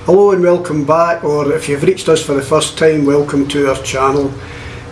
Hello and welcome back, or if you've reached us for the first time, welcome to our channel.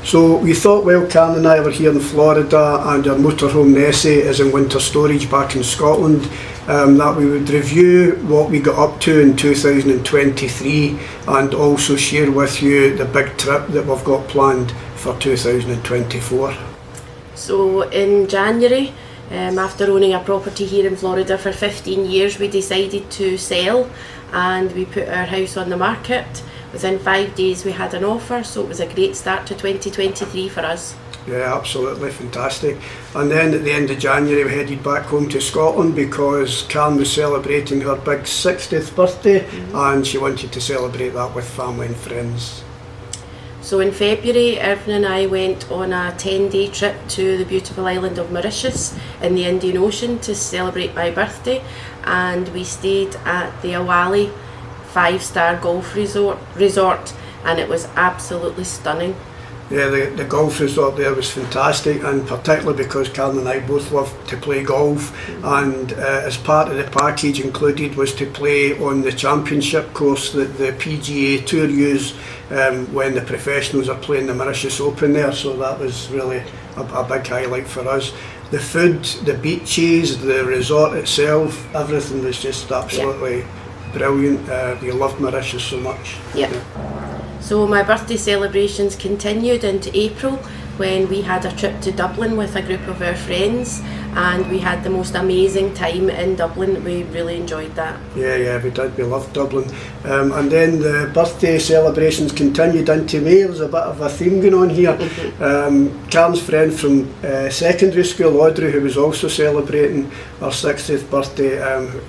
So we thought while Karen and I were here in Florida and our motorhome Nessie is in winter storage back in Scotland, that we would review what we got up to in 2023 and also share with you the big trip that we've got planned for 2024. So in January, after owning a property here in Florida for 15 years, we decided to sell and we put our house on the market. Within 5 days we had an offer, so it was a great start to 2023 for us. Yeah, absolutely fantastic. And then at the end of January we headed back home to Scotland because Karen was celebrating her big 60th birthday and she wanted to celebrate that with family and friends. So in February, Irvine and I went on a 10-day trip to the beautiful island of Mauritius in the Indian Ocean to celebrate my birthday, and we stayed at the Awali 5-star golf resort, and it was absolutely stunning. Yeah, the golf resort there was fantastic, and particularly because Karen and I both love to play golf, and as part of the package included was to play on the championship course that the PGA Tour use when the professionals are playing the Mauritius Open there, so that was really a big highlight for us. The food, the beaches, the resort itself, everything was just absolutely brilliant. We loved Mauritius so much. Yeah. So my birthday celebrations continued into April when we had a trip to Dublin with a group of our friends, and we had the most amazing time in Dublin. We really enjoyed that. Yeah, we did. We loved Dublin. And then the birthday celebrations continued into May. There's a bit of a theme going on here. Karen's friend from secondary school, Audrey, who was also celebrating her 60th birthday,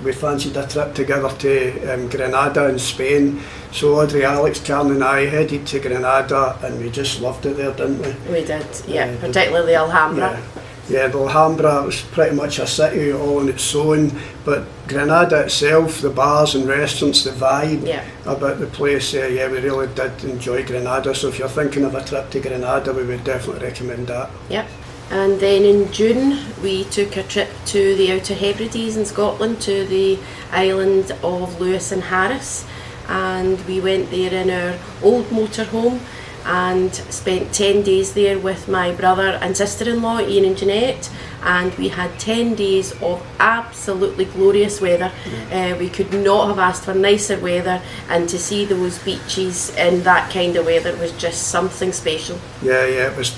we fancied a trip together to Granada in Spain. So Audrey, Alex, Karen and I headed to Granada and we just loved it there, didn't we? We did, yeah, particularly the Alhambra. Yeah, the Alhambra was pretty much a city all on its own, but Granada itself, the bars and restaurants, the vibe about the place, we really did enjoy Granada. So if you're thinking of a trip to Granada, we would definitely recommend that. Yep. And then in June we took a trip to the Outer Hebrides in Scotland, to the island of Lewis and Harris, and we went there in our old motorhome and spent 10 days there with my brother and sister-in-law, Ian and Jeanette, and we had 10 days of absolutely glorious weather. We could not have asked for nicer weather, and to see those beaches in that kind of weather was just something special. Yeah, it was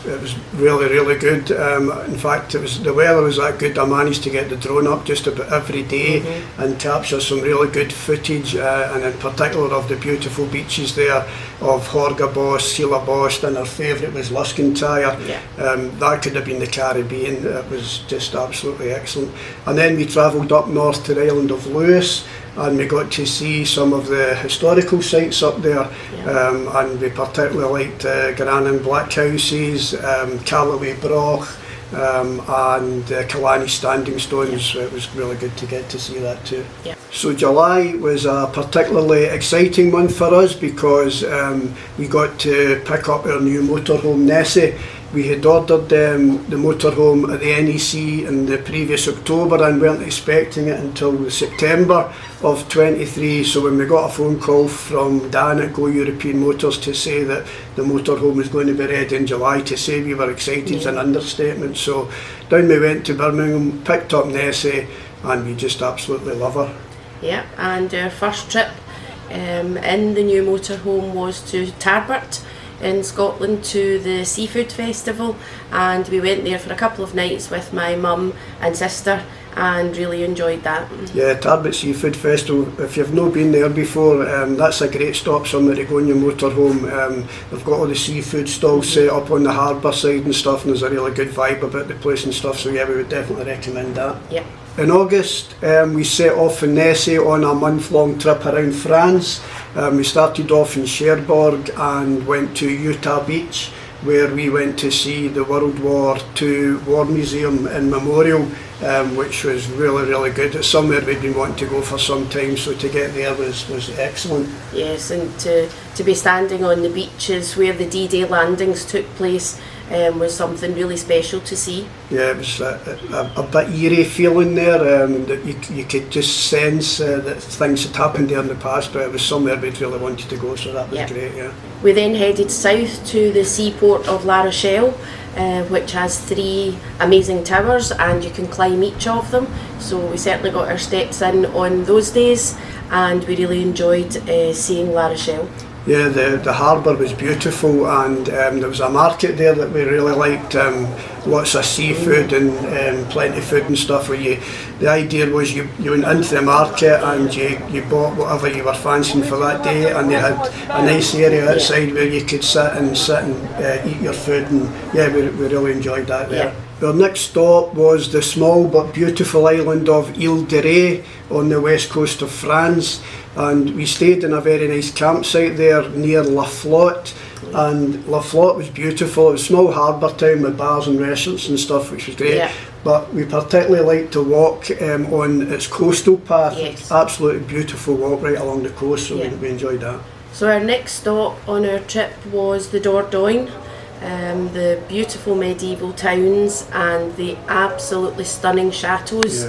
really, really good. In fact, the weather was that good I managed to get the drone up just about every day and capture some really good footage, and in particular of the beautiful beaches there of Horgabost, Seelabost, and our favourite was Luscantyre. That could have been the Caribbean. It was just absolutely excellent. And then we travelled up north to the island of Lewis, and we got to see some of the historical sites up there, and we particularly liked Gran Black Houses, Callaway Broch, and Killarney Standing Stones. It was really good to get to see that too. So July was a particularly exciting month for us because we got to pick up our new motorhome Nessie. We had ordered the motorhome at the NEC in the previous October and weren't expecting it until September of 23. So when we got a phone call from Dan at Go European Motors to say that the motorhome was going to be ready in July, to say we were excited is an understatement. So down we went to Birmingham, picked up Nessie, and we just absolutely love her. Yeah, and our first trip in the new motorhome was to Tarbert in Scotland to the seafood festival, and we went there for a couple of nights with my mum and sister and really enjoyed that. Yeah, Tarbert Seafood Festival, if you've not been there before, that's a great stop somewhere to go in your motorhome. They've got all the seafood stalls set up on the harbour side and stuff, and there's a really good vibe about the place and stuff, so yeah, we would definitely recommend that. Yeah. In August, we set off in Nessie on a month-long trip around France. We started off in Cherbourg and went to Utah Beach, where we went to see the World War II War Museum and Memorial, which was really, really good. It's somewhere we'd been wanting to go for some time, so to get there was excellent. Yes, and to be standing on the beaches where the D-Day landings took place was something really special to see. Yeah, it was a bit eerie feeling there, that you could just sense that things had happened there in the past, but it was somewhere we'd really wanted to go, so that was great, yeah. We then headed south to the seaport of La Rochelle, which has 3 amazing towers, and you can climb each of them, so we certainly got our steps in on those days, and we really enjoyed seeing La Rochelle. Yeah, the harbour was beautiful, and there was a market there that we really liked, lots of seafood and plenty of food and stuff. The idea was you went into the market and you bought whatever you were fancying for that day, and they had a nice area outside where you could sit and eat your food, and yeah, we really enjoyed that there. Our next stop was the small but beautiful island of Ile de Ré on the west coast of France, and we stayed in a very nice campsite there near La Flotte, and La Flotte was beautiful. It was a small harbour town with bars and restaurants and stuff, which was great, but we particularly liked to walk on its coastal path. Absolutely beautiful walk right along the coast, so we enjoyed that. So our next stop on our trip was the Dordogne. The beautiful medieval towns and the absolutely stunning chateaus.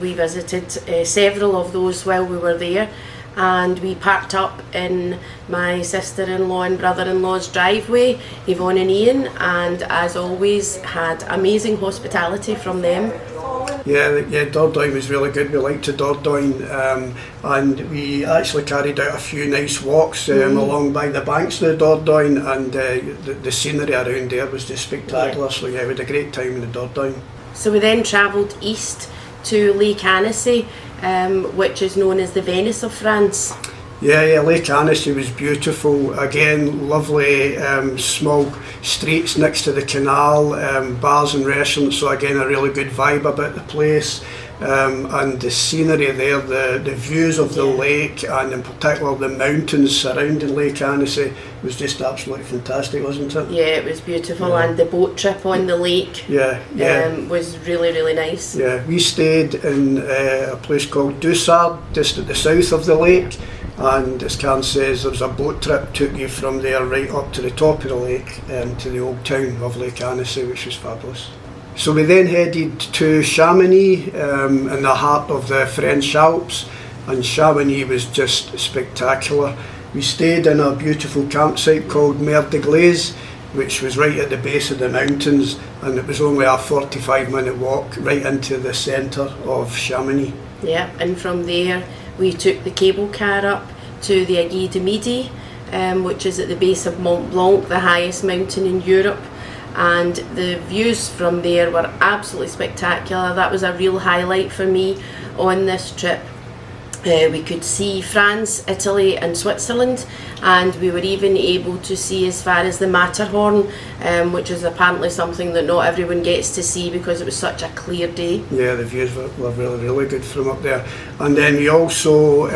We visited several of those while we were there, and we parked up in my sister-in-law and brother-in-law's driveway, Yvonne and Ian, and as always had amazing hospitality from them. Yeah, Dordogne was really good. We liked the Dordogne, and we actually carried out a few nice walks along by the banks of the Dordogne, and the scenery around there was just spectacular. So yeah, we had a great time in the Dordogne. So we then travelled east to Lake Annecy, which is known as the Venice of France. Yeah, Lake Annecy was beautiful. Again, lovely small streets next to the canal, bars and restaurants, so again a really good vibe about the place. And the scenery there, the views of the lake, and in particular the mountains surrounding Lake Annecy, was just absolutely fantastic, wasn't it? Yeah, it was beautiful, and the boat trip on the lake was really, really nice. Yeah, we stayed in a place called Dussard, just at the south of the lake. And as Karen says, there was a boat trip took you from there right up to the top of the lake, to the old town of Lake Annecy, which was fabulous. So we then headed to Chamonix, in the heart of the French Alps, and Chamonix was just spectacular. We stayed in a beautiful campsite called Mer de Glace, which was right at the base of the mountains, and it was only a 45-minute walk right into the centre of Chamonix. Yeah, and from there we took the cable car up to the Aiguille du Midi, which is at the base of Mont Blanc, the highest mountain in Europe, and the views from there were absolutely spectacular. That was a real highlight for me on this trip. We could see France, Italy and Switzerland, and we were even able to see as far as the Matterhorn, which is apparently something that not everyone gets to see because it was such a clear day. Yeah, the views were really, really good from up there. And then we also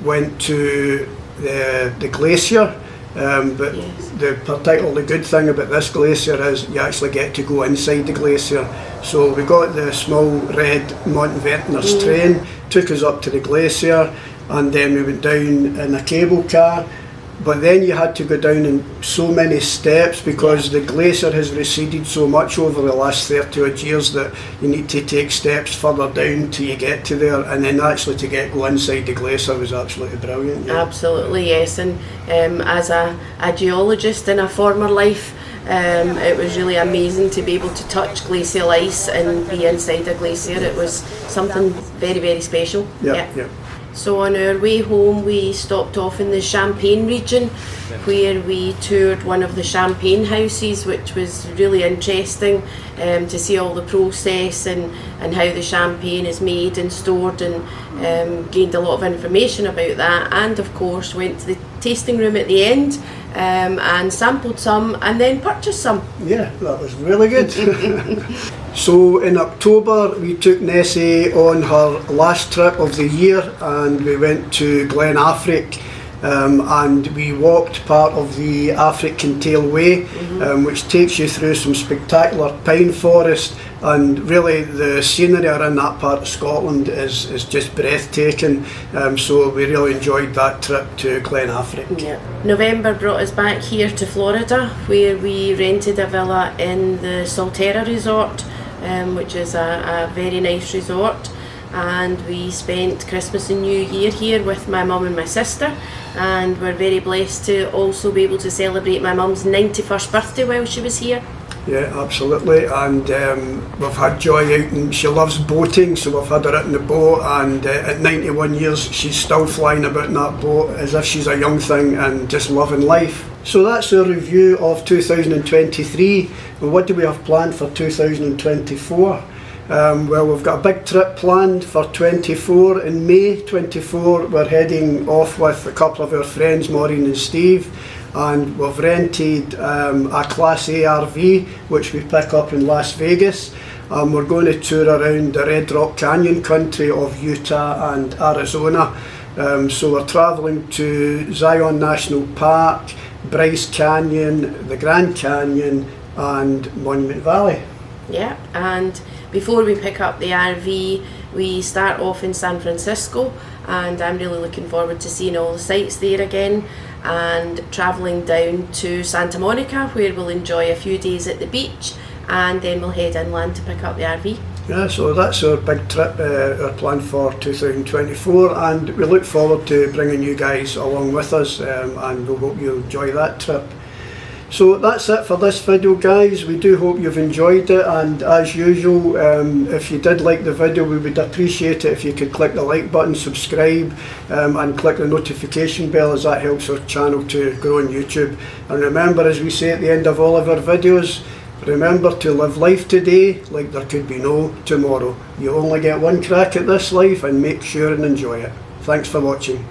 went to the glacier, but the particularly good thing about this glacier is you actually get to go inside the glacier. So we got the small red Montventners train, took us up to the glacier, and then we went down in a cable car, but then you had to go down in so many steps because the glacier has receded so much over the last 30 odd years that you need to take steps further down till you get to there, and then actually to go inside the glacier was absolutely brilliant. Absolutely, yes, and as a geologist in a former life, it was really amazing to be able to touch glacial ice and be inside a glacier. It was something very, very special. Yeah. So on our way home we stopped off in the Champagne region where we toured one of the champagne houses, which was really interesting to see all the process and how the champagne is made and stored, and gained a lot of information about that, and of course went to the tasting room at the end and sampled some and then purchased some. Yeah, that was really good. So in October we took Nessie on her last trip of the year, and we went to Glen Affric, and we walked part of the African Tail Way, which takes you through some spectacular pine forest and really the scenery around that part of Scotland is just breathtaking, so we really enjoyed that trip to Glen Affric. Yeah. November brought us back here to Florida, where we rented a villa in the Solterra Resort, which is a very nice resort, and we spent Christmas and New Year here with my mum and my sister, and we're very blessed to also be able to celebrate my mum's 91st birthday while she was here. Yeah, absolutely, and we've had Joy out, and she loves boating, so we've had her out in the boat, and at 91 years she's still flying about in that boat as if she's a young thing and just loving life. So that's our review of 2023, and what do we have planned for 2024? Well, we've got a big trip planned for 24. In May 24 we're heading off with a couple of our friends, Maureen and Steve, and we've rented a Class A RV which we pick up in Las Vegas. We're going to tour around the Red Rock Canyon country of Utah and Arizona. So we're travelling to Zion National Park, Bryce Canyon, the Grand Canyon and Monument Valley. Yeah, and before we pick up the RV, we start off in San Francisco, and I'm really looking forward to seeing all the sights there again, and travelling down to Santa Monica, where we'll enjoy a few days at the beach, and then we'll head inland to pick up the RV. Yeah, so that's our big trip, our plan for 2024, and we look forward to bringing you guys along with us, and we hope you enjoy that trip. So that's it for this video, guys. We do hope you've enjoyed it, and as usual, if you did like the video, we would appreciate it if you could click the like button, subscribe, and click the notification bell, as that helps our channel to grow on YouTube. And remember, as we say at the end of all of our videos, remember to live life today like there could be no tomorrow. You only get one crack at this life, and make sure and enjoy it. Thanks for watching.